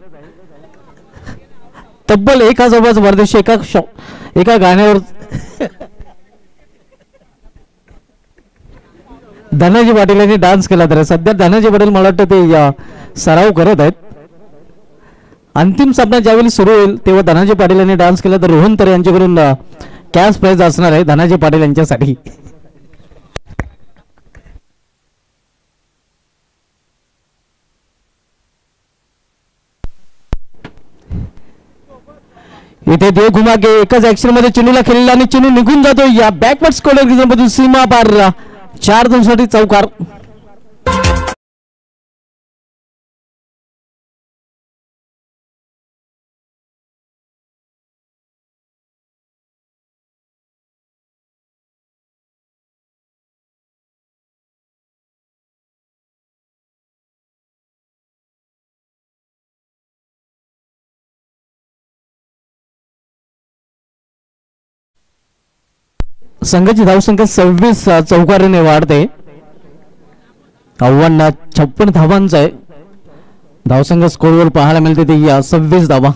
तब्बल 1,000 परदेशी एका गाण्यावर धनाजी पाटील यांनी डान्स केला. तर सध्या धनाजी पाटील मला वाटतं ते सराव करत आहेत. अंतिम सामना ज्यावेळी सुरू होईल तेव्हा धनाजी पाटील यांनी डान्स केला तर रोहन तर यांच्याकडून कॅश प्राइज असणार आहे धनाजी पाटील यांच्यासाठी. इथे देव घुमा के एकाच ऍक्शन मध्ये चेंडूला खेळला आणि चेंडू निघून जातो या बॅकवर्ड स्कोअर मधून सीमा पार 4-2 साठी चौकार. संघाची धावसंख्या 26 चौकारीने वाढते. आव्हान 56 धावांचं आहे. धावसंख्या स्कोरवर पाहायला मिळते ते 26 धावा.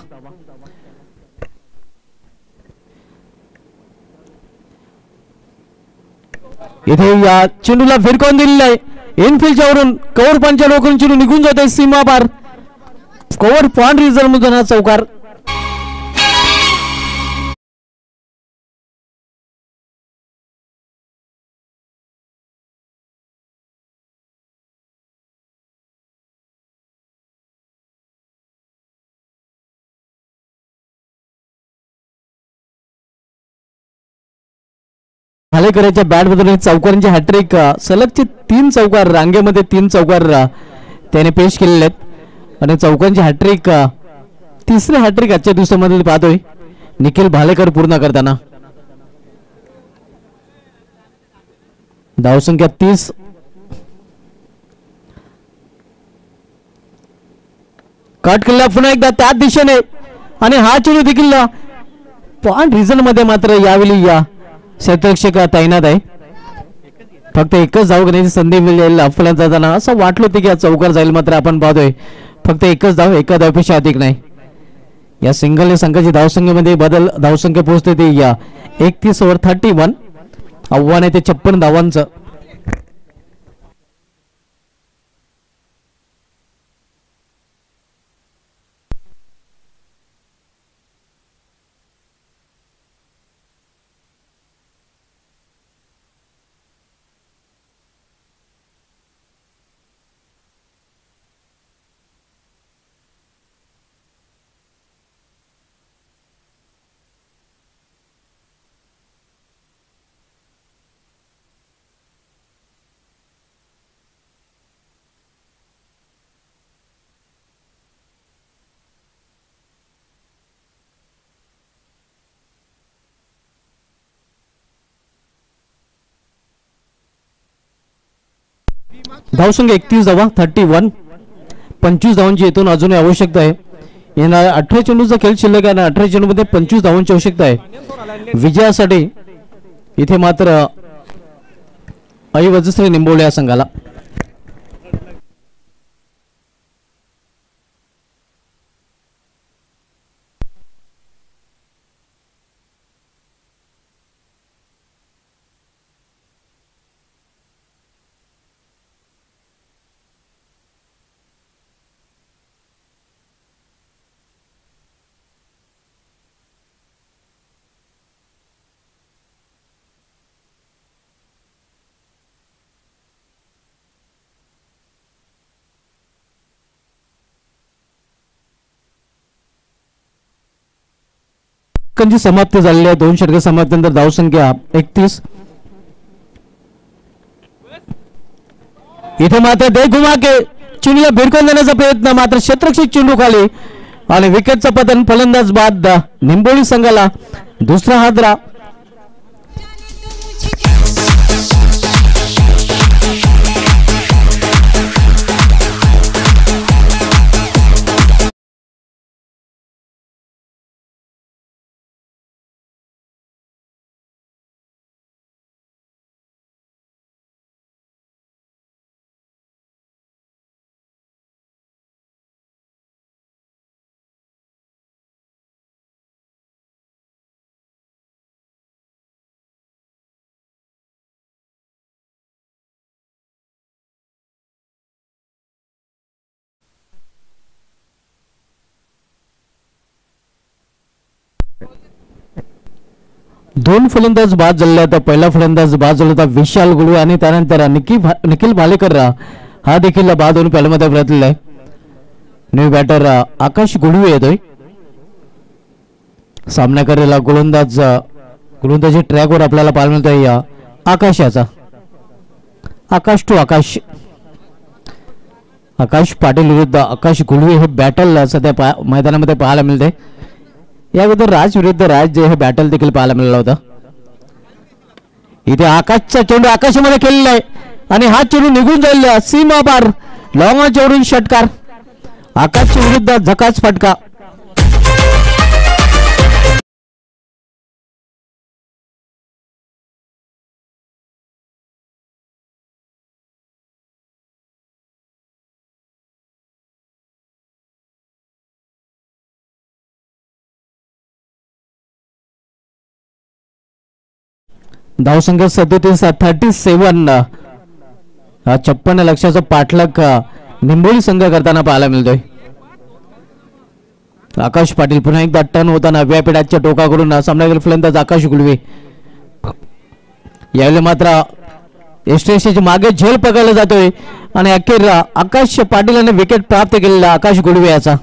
इथे या चेंडूला फिरकावून दिलेला आहे. इनफिल्डच्या वरून कव्हर पॉईंटच्या लोकांनी चेंडू निघून जाते सीमा पार. कव्हर पॉईंट रिझर्व्ह मधून हा चौकार. भालेकरांच्या बॅट मधून चौकारांची हॅट्रिक सलगचे 3 चौकार रांगेमध्ये 3 चौकार त्याने पेश केलेले आहेत आणि चौकांची हॅट्रिक तिसरी हॅट्रिक आजच्या दिवसामध्ये पाहतोय निखिल भालेकर पूर्ण करताना. धावसंख्या 30. कट केला पुन्हा एकदा त्याच दिशेने आणि हा चेंडू देखील पॉइंट रिझन मध्ये मात्र यावेळी क्षेत्ररक्षक तैनात आहे. फक्त एकच धाव घेण्याची संधी मिळेल अफला जाताना असं वाटलं होतं की चौकार जाईल मात्र आपण पाहतोय फक्त एकच धाव एका धावपेक्षा अधिक नाही. या सिंगलने संघाची धावसंख्येमध्ये बदल धावसंख्या पोहोचते ते 31 ओव्हर 31. आव्हान आहे ते 56 धावांचं. धावसंख्या 31 धावा 31. 25 धावांची येथून अजूनही आवश्यकता आहे. येणाऱ्या 18 चेंडूचा खेळ शिल्लक आहे. 18 चेंडूमध्ये 25 धावांची आवश्यकता आहे विजयासाठी. इथे मात्र ऐवजश्री निंबवले या संघाला. षटकांची समाप्ती झालेली आहे. 2 षटके समाप्तीनंतर धावसंख्या 31. इथे मात्र दे घुमा के चेंडूला भिरकून देण्याचा प्रयत्न मात्र क्षेत्ररक्षक चेंडू खाली आणि विकेटचं पतन. फलंदाज बाद निंबोली संघाला दुसरा हादरा. दोन फलंदाज बाद झाले. आता पहिला फलंदाज बाद झाला होता विशाल गुळवे आणि त्यानंतर निखिल भालेकर हा देखील बाद होऊन पहिल्यामध्ये प्रयत्न आहे. न्यू बॅटर आकाश गुळवे येतोय सामना करायला. गोलंदाजी ट्रॅकवर आपल्याला पाहायला मिळतोय आकाशाचा. आकाश टू आकाश पाटील विरुद्ध आकाश गुळवे हे बॅटल सध्या मैदानामध्ये पाहायला मिळते. याबद्दल राज विरुद्ध राज जे हे बॅटल देखील पाहायला मिळालं होतं. इथे आकाशचा चेंडू आकाशामध्ये खेळलेला आहे आणि हा चेंडू निघून जाईल सीमा पार. लॉंग ऑनवरून षटकार. आकाशच्या विरुद्ध झकास फटका. धावसंख्या 37 56 लक्षाचा पाठलाग निंबोली संघ करताना पाहायला मिळतोय. आकाश पाटील पुन्हा एकदा टर्न होताना व्यापीठाच्या टोकाकडून सामनावीर फलंदाज आकाश गुळवे. यावेळी मात्र एस्ट्रेशियाच्या मागे झेल पकडला जातोय आणि अखेर आकाश पाटील विकेट प्राप्त केलेला आकाश गुळवे याचा.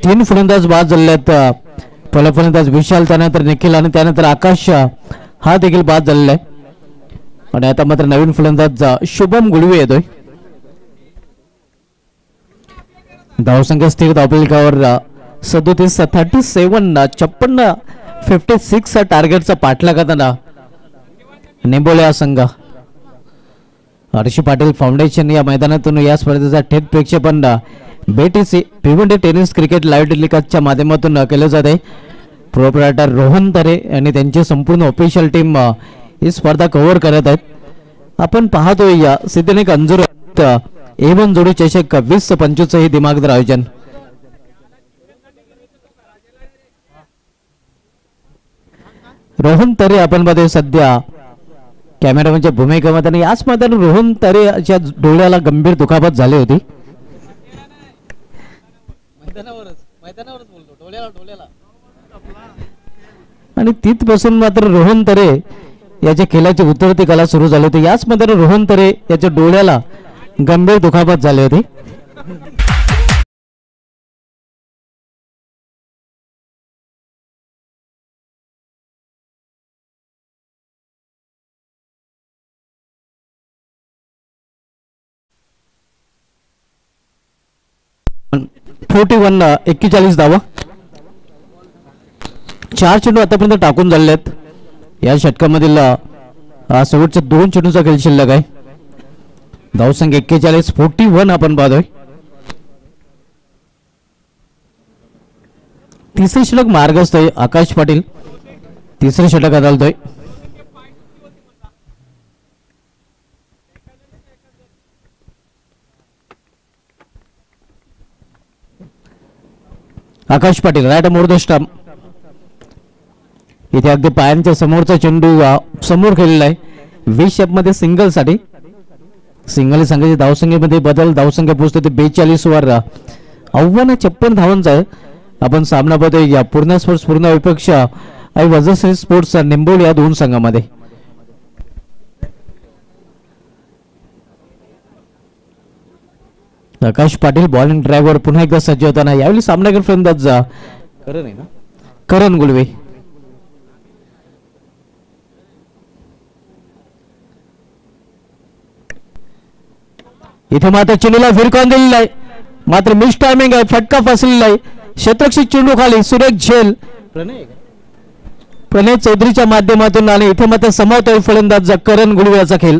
तीन फलंदाज बाद झाले आहेत. पहिला फलंदाज विशाल, त्यानंतर निखिल आणि त्यानंतर आकाश हा देखील बाद झालेला आहे. आणि आता मात्र नवीन फलंदाज शुभम गुळवे येतोय. धावसंख्या स्थिर धावफलकावर 37 56 56 टार्गेटचा पाठलाग करताना निंबोली हा संघ. हर्षी पाटील फाउंडेशन या मैदानातून या स्पर्धेचा थेट प्रेक्षेपण BTC Bhiwandi tennis cricket live टेलिकास्टच्या माध्यमातून केलं जाते. प्रोप्रायटर रोहन तरे आणि त्यांची संपूर्ण ऑफिशियल टीम ही स्पर्धा कव्हर करत आहेत. आपण पाहतोय या सिद्धेनिक अंजुर A1 जोडी चषक 20-25 हे दिमागदार आयोजन. रोहन तरे आपण मध्ये सध्या कॅमेरामॅनच्या भूमिकेमध्ये आणि याच मैदानात रोहन तरेच्या डोळ्याला गंभीर दुखापत झाली होती. आणि तिथपासून मात्र रोहन तरे याच्या खेळाची उतरती कला सुरू झाली होती. याच मध्ये रोहन तरे याच्या डोळ्याला गंभीर दुखापत झाली होती. .41 41 धावा. 4 चेंडू आतापर्यंत टाकून झाले आहेत. या षटकामधील शेवटच्या 2 चेंडूचा खेळ शिल्लक आहे. धावसंख्या 41 41 आपण पाहतोय. तिसरे षटक मार्गस्थ आहे. आकाश पाटील तिसरे षटक आदळतोय. Akash Patil right more the stump. इथे अगदी पायांच्या समोरचा चेंडू समोर खेळलेला आहे. 20 शेप मध्ये सिंगल साठी. सिंगल संघाची धावसंख्येमध्ये बदल. धावसंख्या पोहोचते 42 वर. आव्हान 56 धावांचा आहे. आपण सामना बघतोय या पूर्ण स्पोर्ट्स पूर्ण विपक्ष आणि वजनश्री स्पोर्ट्स निंबोली या 2 संघामध्ये. आकाश पाटील बॉलिंग ड्रायव्हर पुन्हा एकदा सज्ज होताना यावेळी सामनावीर फलंदाज करण गुळवे. इथे मात्र चेंडूला फिरकावून दिलेला आहे. मात्र मिस टायमिंग आहे. फटका फसलेला आहे. क्षेत्ररक्षक चेंडू खाली. सुरेख झेल प्रणय चौधरीच्या माध्यमातून आणि इथे मात्र समावतोय फलंदाज करण गुळवे याचा खेळ.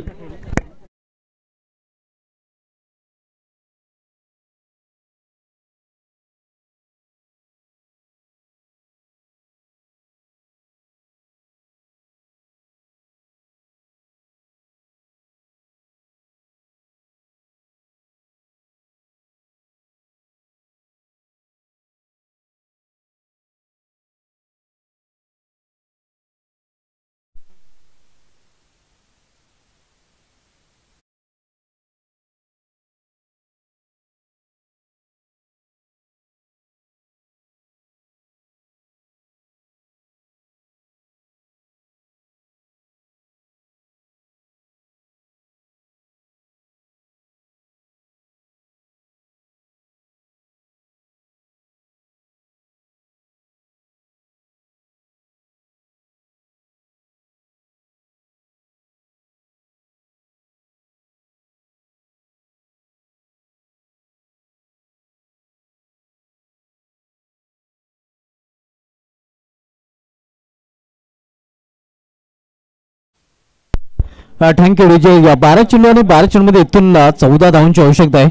थँक्यू विजय. या 12 चेंडू आणि 12 चेंडूमध्ये इथून 14 धावांची आवश्यकता आहे.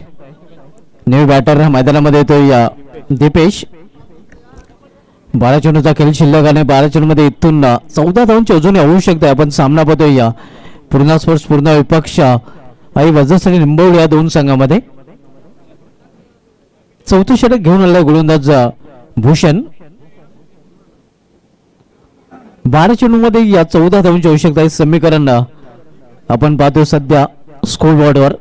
न्यू बॅटर मैदानामध्ये येतो या दीपेश. 12 चेंडूचा खेळ शिल्लक आणि 12 चेंडूमध्ये इथून 14 धावांची अजूनही आवश्यकता आहे. आपण सामना पाहतोय या पूर्ण स्पोर्ट्स पूर्ण विपक्ष आणि वजस आणि निंबवली या दोन संघामध्ये. चौथं षटक घेऊन आलाय गोलंदाज भूषण. 12 चेंडूमध्ये या 14 धावांची आवश्यकता आहे. समीकरण आपण पाहतो सध्या स्कोर बोर्डवर.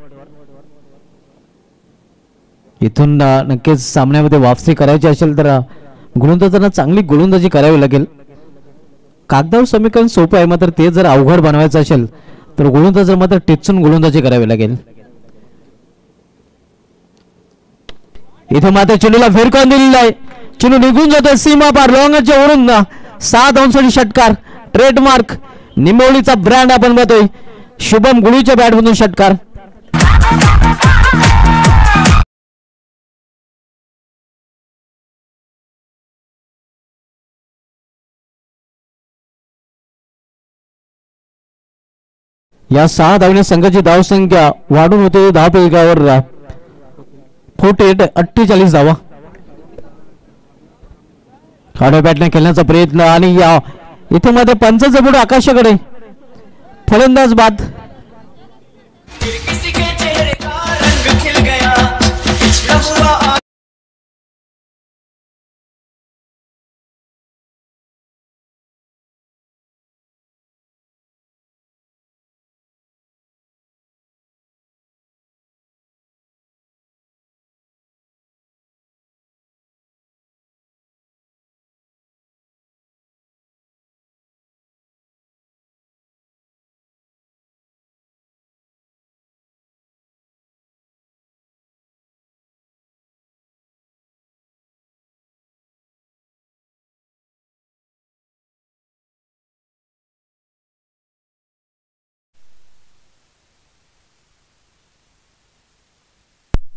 इथून नक्कीच सामन्यामध्ये वापसी करायची असेल तर गोलंदाजांना चांगली गोलंदाजी करावी लागेल. कागदावर समीकरण सोपं आहे, मात्र ते जर अवघड बनवायचं असेल तर गोलंदाजांना मात्र टिचून गोलंदाजी करावी लागेल. इथे मात्र चेंडूला फिरकावून दिलेला आहे. चेंडू निघून जातोय सीमा पार लॉंगच्या वरून 6 धावांसाठी षटकार. ट्रेडमार्क निंबवलीचा ब्रँड आपण पाहतोय. शुभम गुळीच्या बॅटमधून षटकार. या 6 धावने संघाची धावसंख्या वाढून होते धावफलकावर 48 धावा. आडव्या बॅटने खेळण्याचा प्रयत्न आणि या इथे मध्ये पंचाचा बुड आकाशाकडे. फलंदाज बाद.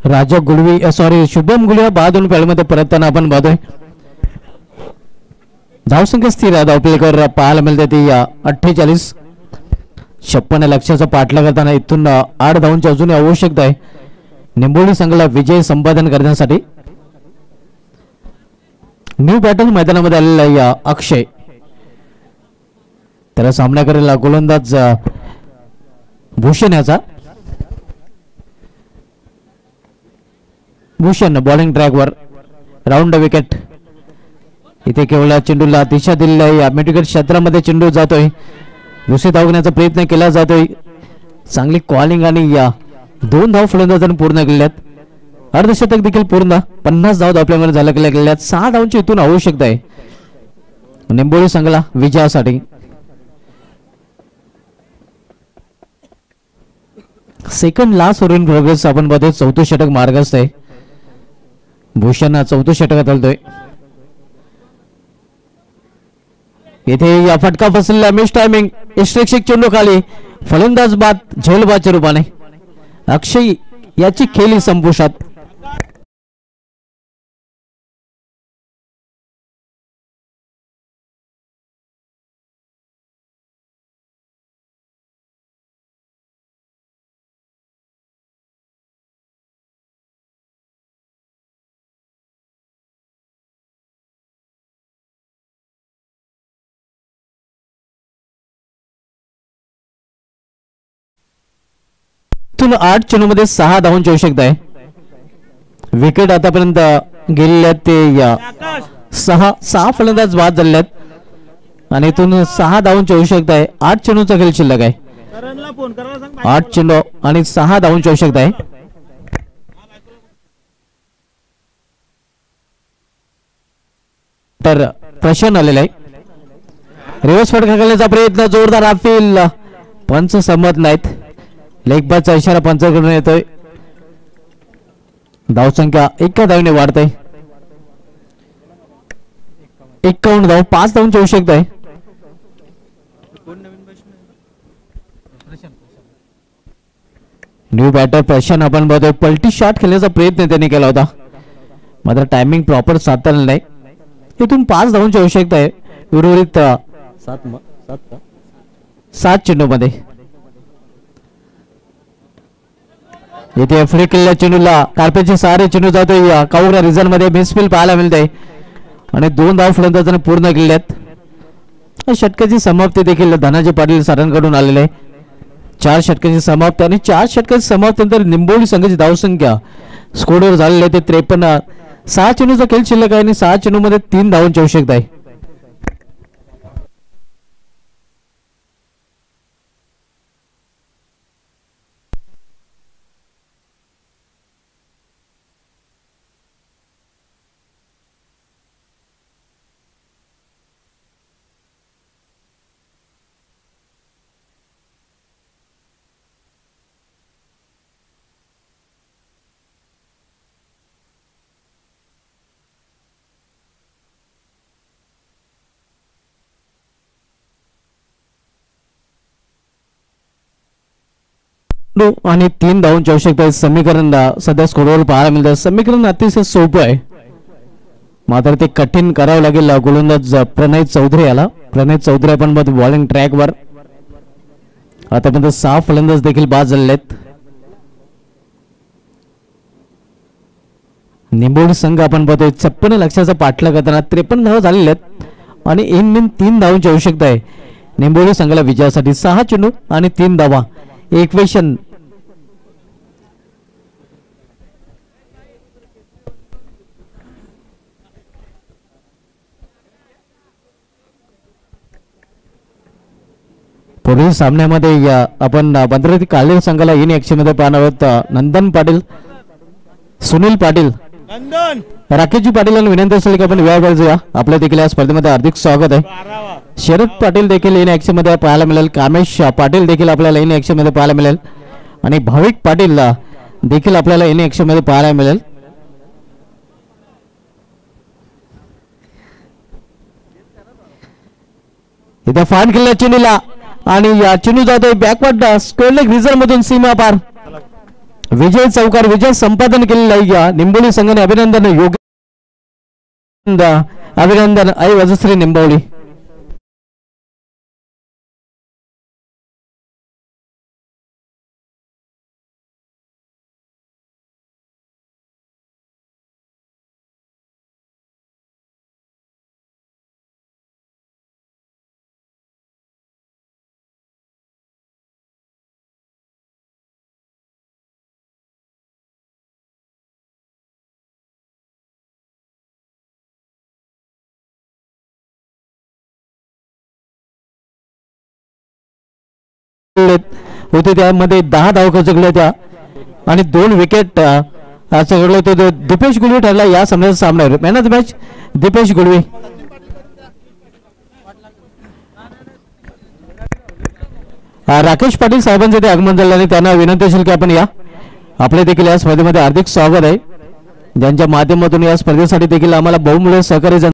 राजा गुळवी सॉरी शुभम गुळवे बादून खेळमध्ये परतताना आपण पाहतोय. धावसंख्या स्थिर आहे. धावफलकावर पाहायला मिळते ती 48. 56 लक्ष्याचा पाठलाग करताना इथून 8 धावांची अजूनही आवश्यकता आहे निंबोली संघाला विजय संपादन करण्यासाठी. न्यू बॅटर मैदानामध्ये आलेला या अक्षय. त्याला सामना करेल गोलंदाज भूषण याचा. भूषण बॉलिंग ट्रॅकवर राऊंड विकेट. इथे केवळ चेंडूला दिशा दिलेली आहे. मिडविकेट क्षेत्रामध्ये चेंडू जातोय. दुसरी धाव घेण्याचा प्रयत्न केला जातोय. चांगली कॉलिंग आणि या 2 धाव फलंदाजांनी पूर्ण केल्यात. अर्धशतक देखील पूर्ण. 50 धाव आपल्यामध्ये झाल्या गेल्यात. 6 धावांची इथून आवश्यकता आहे निंबोली संघाला विजयासाठी. Second last over in progress आपण बघतोय. 4थं षटक मार्गस्थ आहे. भूषण 4थं षटकात आलतोय. इथे या फटका फसलेला मिस टायमिंग. इष्टेक्षक चेंडू खाली. फलंदाज बाद झेलबाच्या रूपाने. अक्षय याची खेळी संपुष्टात. इथून 8 चेंडूमध्ये 6 धावांची आवश्यकता आहे. विकेट आतापर्यंत गेलेल्या ते या 6 फलंदाज बाद झालेले आहेत आणि इथून 6 धावांची आवश्यकता आहे. 8 चेंडूचा खेळ शिल्लक आहे. 8 चेंडू आणि 6 धावांची आवश्यकता आहे. तर प्रश्न आलेला आहे. रिव्हर्स फटका खेळण्याचा प्रयत्न जोरदार अपील पंच संमत नाहीत. लेग बाजचा इशारा पंचाकडून येतोय. धावसंख्या 1 धावेने वाढते. 51 धाव 5 धावांची आवश्यकता आहे. न्यू बॅटर प्रशांत आपण बघतोय पलटी शॉट खेळण्याचा प्रयत्न त्यांनी केला होता मात्र टायमिंग प्रॉपर साधलेला नाही. इथून 5 धावांची आवश्यकता आहे. उर्वरित 7 चेंडूमध्ये येथे फ्री केलेल्या चेंडूला कार्पेटचे सारे चेंडू जातोय काउरा रिझन मध्ये मिसफिल पाहायला मिळते आणि 2 धाव फलंदाजांनी पूर्ण केले आहेत. षटकाची समाप्ती देखील धनाजी पाटील सरांकडून आलेले आहे. 4 षटकांची समाप्ती आणि 4 षटकांची समाप्तीनंतर निंबोली संघाची धावसंख्या स्कोरवर झालेली आहे ते 53. 6 चेंडूचा खेळ शिल्लक आहे आणि 6 चेंडूमध्ये 3 धावांची आवश्यकता आहे. आणि 3 धावांची आवश्यकता आहे. समीकरण सध्या स्कोरवर पाहायला मिळतं. समीकरण अतिशय सोपं आहे मात्र ते कठीण करावं लागेल गोलंदाज प्रणय चौधरी याला. प्रणय चौधरी आपण बॉलिंग ट्रॅकवर आतापर्यंत 6 फलंदाज देखील बाद झालेले आहेत. निंबोली संघ आपण बघतोय 56 लक्षाचा पाठलाग करताना 53 धावा झालेल्या आहेत आणि इन 3 धावांची आवश्यकता आहे. निंबोली संघाला विजयासाठी 6 चेंडू आणि 3 धावा. इक्वेशन पुढील सामन्यामध्ये आपण भद्रावती कालेर संघाला इन ऍक्शन मध्ये पाहणार आहोत. नंदन पाटील, सुनील पाटील, राकेशजी पाटील यांना विनंती असेल की आपण वेळा जाऊया. आपल्या देखील या स्पर्धेमध्ये हार्दिक स्वागत आहे. शरद पाटील देखील इन ऍक्शन मध्ये पाहायला मिळेल. कामेश पाटील देखील आपल्याला इन ऍक्शन मध्ये पाहायला मिळेल आणि भाविक पाटील देखील आपल्याला इन ऍक्शन मध्ये पाहायला मिळेल. इथे फान केलेला चेंडूला आणि या चेंडू जातोय बॅकवर्ड स्क्वेअर लेग रिझर्व मधून सीमा पार. विजय चौकार विजय संपादन केलेला आहे. निंबोली संघाने अभिनंदन. योग्य अभिनंदन आई वजश्री निंबोली. होते त्यामध्ये 10 धावा खर्चले त्या आणि 2 विकेट सगळं होते. दीपेश गुळवे ठरला या सामन्याचा सामना. Man of the match Dipesh Gulve. Rakesh Patil साहेबांचे ते आगमन झाले आणि त्यांना विनंती असेल की आपण या. आपले देखील या स्पर्धेमध्ये हार्दिक स्वागत आहे. ज्यांच्या माध्यमातून या स्पर्धेसाठी देखील आम्हाला बहुमूल्य सहकार्य